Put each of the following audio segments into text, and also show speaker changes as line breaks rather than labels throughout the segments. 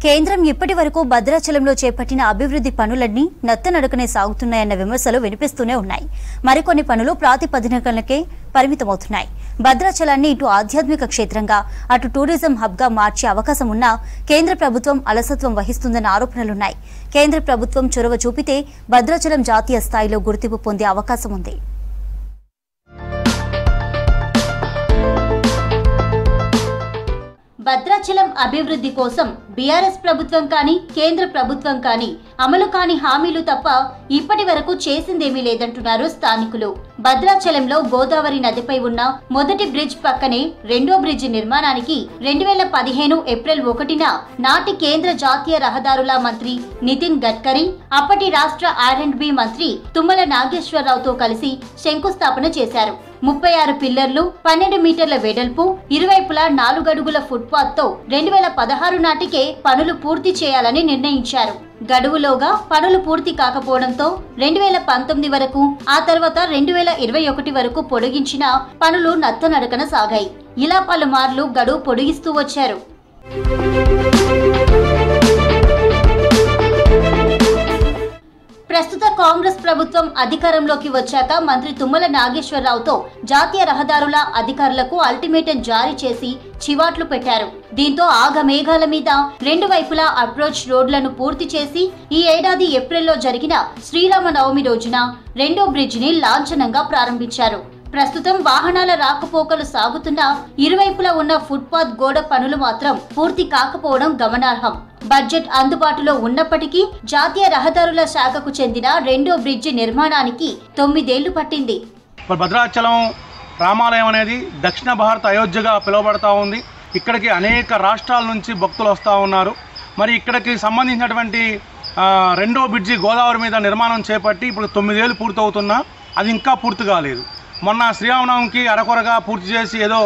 కేంద్రం ఇప్పటి వరకు భద్రాచలంలో చేపట్టిన అభివృద్ధి పనులన్నీ నత్తనడకనే సాగుతున్నాయన్న విమర్శలు వినిపిస్తూనే ఉన్నాయి. మరికొన్ని పనులు ప్రాతిపదికనకే పరిమితమవుతున్నాయి. భద్రాచలాన్ని ఇటు ఆధ్యాత్మిక క్షేత్రంగా అటు టూరిజం హబ్గా మార్చే అవకాశం ఉన్నా కేంద్ర ప్రభుత్వం అలసత్వం వహిస్తుందన్న ఆరోపణలున్నాయి. కేంద్ర ప్రభుత్వం చొరవ చూపితే భద్రాచలం జాతీయ స్థాయిలో గుర్తింపు పొందే అవకాశం ఉంది. భద్రాచలం అభివృద్ధి కోసం బీఆర్ఎస్ ప్రభుత్వం కానీ కేంద్ర ప్రభుత్వం కానీ అమలు కాని హామీలు తప్ప ఇప్పటి వరకు చేసిందేమీ లేదంటున్నారు స్థానికులు. భద్రాచలంలో గోదావరి నదిపై ఉన్న మొదటి బ్రిడ్జ్ పక్కనే రెండో బ్రిడ్జ్ నిర్మాణానికి 2015 ఏప్రిల్ 1న నాటి కేంద్ర జాతీయ రహదారుల మంత్రి నితిన్ గడ్కరీ, అప్పటి రాష్ట్ర R&B మంత్రి తుమ్మల నాగేశ్వరరావుతో కలిసి శంకుస్థాపన చేశారు. 36 పిల్లర్లు, 12 మీటర్ల వెడల్పు, ఇరువైపులా 4 అడుగుల ఫుట్పాత్ తో 2016 నాటికే పనులు పూర్తి చేయాలని నిర్ణయించారు. గడువులోగా పనులు పూర్తి కాకపోవడంతో 2019 వరకు, ఆ తర్వాత 2021 వరకు పొడిగించిన పనులు నత్తనడకన సాగాయి. ఇలా పలుమార్లు గడువు పొడిగిస్తూ వచ్చారు. ప్రస్తుత కాంగ్రెస్ ప్రభుత్వం అధికారంలోకి వచ్చాక మంత్రి తుమ్మల నాగేశ్వరరావుతో జాతీయ రహదారుల అధికారులకు అల్టిమేటం జారీ చేసి చివాట్లు పెట్టారు. దీంతో ఆగమేఘాల మీద రెండు వైపులా అప్రోచ్ రోడ్లను పూర్తి చేసి ఈ ఏడాది ఏప్రిల్లో జరిగిన శ్రీరామనవమి రోజున రెండో బ్రిడ్జిని లాంఛనంగా ప్రారంభించారు. ప్రస్తుతం వాహనాల రాకపోకలు సాగుతున్న ఇరువైపులా ఉన్న ఫుట్పాత్ గోడ పనులు మాత్రం పూర్తి కాకపోవడం గమనార్హం. బడ్జెట్ అందుబాటులో ఉన్నప్పటికీ జాతీయ రహదారుల శాఖకు చెందిన రెండో బ్రిడ్జి నిర్మాణానికి 9 ఏళ్లు పట్టింది.
భద్రాచలం రామాలయం అనేది దక్షిణ భారత అయోధ్యగా పిలువబడతా ఉంది. ఇక్కడికి అనేక రాష్ట్రాల నుంచి భక్తులు వస్తూ ఉన్నారు. మరి ఇక్కడికి సంబంధించినటువంటి రెండో బ్రిడ్జి గోదావరి మీద నిర్మాణం చేపట్టి ఇప్పుడు 9 ఏళ్లు పూర్తవుతున్నా అది ఇంకా పూర్తి కాలేదు. మొన్న శ్రీరామనవమికి అరకొరగా పూర్తి చేసి ఏదో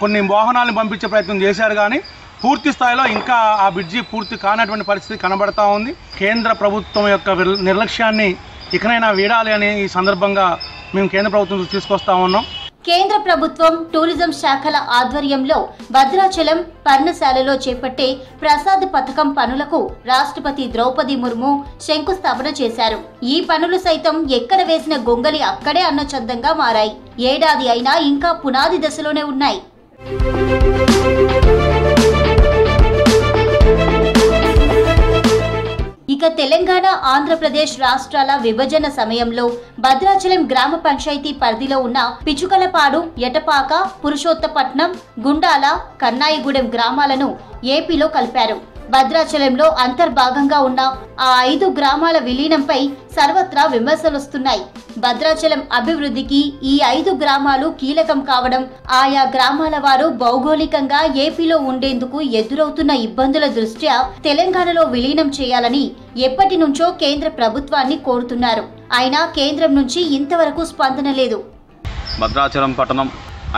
కొన్ని వాహనాలను పంపించే ప్రయత్నం చేశారు, కానీ పూర్తి స్థాయిలో ఇంకా ఆ బ్రిడ్జి పూర్తి కానటువంటి పరిస్థితి కనబడతా ఉంది. కేంద్ర ప్రభుత్వం యొక్క నిర్లక్ష్యాన్ని ఇకనైనా వీడాలి అని ఈ సందర్భంగా మేము కేంద్ర ప్రభుత్వం తీసుకొస్తా ఉన్నాం.
కేంద్ర ప్రభుత్వం టూరిజం శాఖల ఆధ్వర్యంలో భద్రాచలం పర్ణశాలలో చేపట్టే ప్రసాద్ పథకం పనులకు రాష్ట్రపతి ద్రౌపది ముర్ము శంకుస్థాపన చేశారు. ఈ పనులు సైతం ఎక్కడ వేసిన గొంగలి అక్కడే అన్న చందంగా మారాయి. ఏడాది అయినా ఇంకా పునాది దశలోనే ఉన్నాయి. ఇక తెలంగాణ, ఆంధ్రప్రదేశ్ రాష్ట్రాల విభజన సమయంలో భద్రాచలం గ్రామ పంచాయతీ పరిధిలో ఉన్న పిచుకలపాడు, ఎటపాక, పురుషోత్తపట్నం, గుండాల, కన్నాయిగూడెం గ్రామాలను ఏపీలో కలిపారు. భద్రాచలంలో అంతర్భాగంగా ఉన్న ఆ 5 గ్రామాల విలీనంపై సర్వత్రా విమర్శలొస్తున్నాయి. భద్రాచలం అభివృద్ధికి ఈ 5 గ్రామాలు కీలకం కావడం, ఆయా గ్రామాల వారు భౌగోళికంగా ఏపీలో ఉండేందుకు ఎదురవుతున్న ఇబ్బందుల దృష్ట్యా తెలంగాణలో విలీనం చేయాలని ఎప్పటి నుంచో కేంద్ర ప్రభుత్వాన్ని కోరుతున్నారు. అయినా కేంద్రం నుంచి ఇంతవరకు స్పందన లేదు.
భద్రాచలం పట్టణం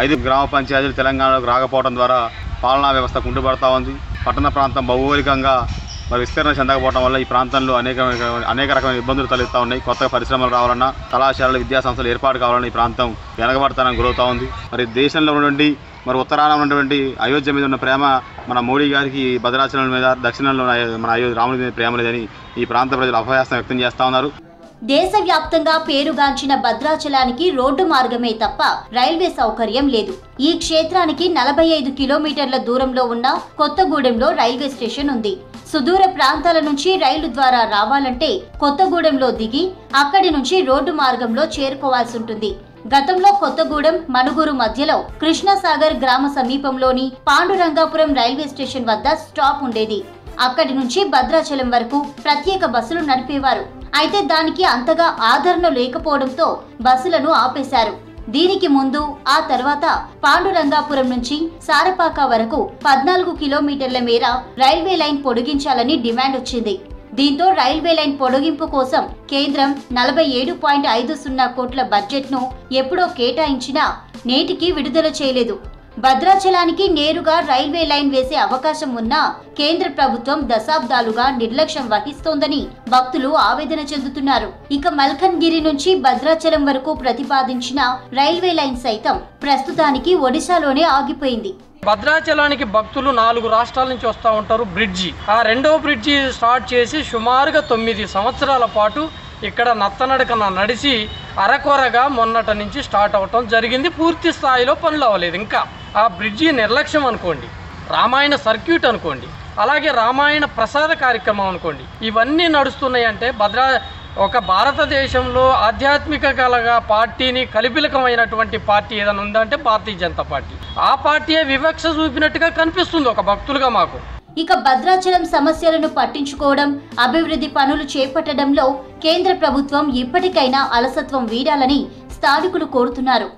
5 గ్రామ పంచాయతీలు తెలంగాణలోకి రాకపోవడం ద్వారా పాలనా వ్యవస్థ కుంటుపడతా ఉంది. పట్టణ ప్రాంతం భౌగోళికంగా విస్తరణ చెందకపోవడం వల్ల ఈ ప్రాంతంలో అనేక రకమైన ఇబ్బందులు తలెత్తా ఉన్నాయి. కొత్తగా పరిశ్రమలు రావాలన్నా, కళాశాలలు, విద్యాసంస్థలు ఏర్పాటు కావాలన్నా ఈ ప్రాంతం వెనకబడతానికి గురవుతూ ఉంది. మరి దేశంలో ఉన్నటువంటి ఉత్తరాన ఉన్నటువంటి అయోధ్య మీద ఉన్న ప్రేమ మన మోడీ గారికి భద్రాచలం మీద, దక్షిణంలో మన రాముడి మీద ప్రేమ లేదని ఈ ప్రాంత ప్రజలు అపహాస్యం వ్యక్తం చేస్తూ ఉన్నారు.
దేశవ్యాప్తంగా పేరుగాంచిన భద్రాచలానికి రోడ్డు మార్గమే తప్ప రైల్వే సౌకర్యం లేదు. ఈ క్షేత్రానికి 45 కిలోమీటర్ల దూరంలో ఉన్న కొత్తగూడెంలో రైల్వే స్టేషన్ ఉంది. సుదూర ప్రాంతాల నుంచి రైలు ద్వారా రావాలంటే కొత్తగూడెంలో దిగి అక్కడి నుంచి రోడ్డు మార్గంలో చేరుకోవాల్సి ఉంటుంది. గతంలో కొత్తగూడెం, మనుగురు మధ్యలో కృష్ణసాగర్ గ్రామ సమీపంలోని పాండురంగాపురం రైల్వే స్టేషన్ వద్ద స్టాప్ ఉండేది. అక్కడి నుంచి భద్రాచలం వరకు ప్రత్యేక బస్సులు నడిపేవారు. అయితే దానికి అంతగా ఆదరణ లేకపోవడంతో బస్సులను ఆపేశారు. దీనికి ముందు, ఆ తర్వాత పాండురంగాపురం నుంచి సారపాక వరకు 14 కిలోమీటర్ల మేర రైల్వే లైన్ పొడిగించాలని డిమాండ్ వచ్చింది. దీంతో రైల్వే లైన్ పొడిగింపు కోసం కేంద్రం 47.50 కోట్ల బడ్జెట్ను ఎప్పుడో కేటాయించినా నేటికి విడుదల చేయలేదు. భద్రాచలానికి నేరుగా రైల్వే లైన్ వేసే అవకాశం ఉన్నా కేంద్ర ప్రభుత్వం దశాబ్దాలుగా నిర్లక్ష్యం వహిస్తోందని భక్తులు ఆవేదన చెందుతున్నారు. ఇక మల్కన్గిరి నుంచి భద్రాచలం వరకు ప్రతిపాదించిన రైల్వే లైన్ సైతం ప్రస్తుతానికి ఒడిశాలోనే ఆగిపోయింది.
భద్రాచలానికి భక్తులు 4 రాష్ట్రాల నుంచి వస్తూ ఉంటారు. బ్రిడ్జి, ఆ రెండో బ్రిడ్జి స్టార్ట్ చేసి సుమారుగా 9 సంవత్సరాల పాటు ఇక్కడ నత్తనడకన నడిచి అరకొరగా మొన్నటి నుంచి స్టార్ట్ అవటం జరిగింది. పూర్తి స్థాయిలో పనులు అవ్వలేదు. ఇంకా ఆ బ్రిడ్జి నిర్లక్ష్యం అనుకోండి, రామాయణ సర్క్యూట్ అనుకోండి, అలాగే రామాయణ ప్రసాద కార్యక్రమం అనుకోండి, ఇవన్నీ నడుస్తున్నాయంటే ఒక భారతదేశంలో ఆధ్యాత్మిక కలగా పార్టీని కలిపిలకమైనటువంటి పార్టీ ఏదైనా ఉందంటే భారతీయ జనతా పార్టీ. ఆ పార్టీయే వివక్ష చూపినట్టుగా కనిపిస్తుంది ఒక భక్తులుగా మాకు.
ఇక భద్రాచలం సమస్యలను పట్టించుకోవడం, అభివృద్ధి పనులు చేపట్టడంలో కేంద్ర ప్రభుత్వం ఇప్పటికైనా అలసత్వం వీడాలని స్థానికులు కోరుతున్నారు.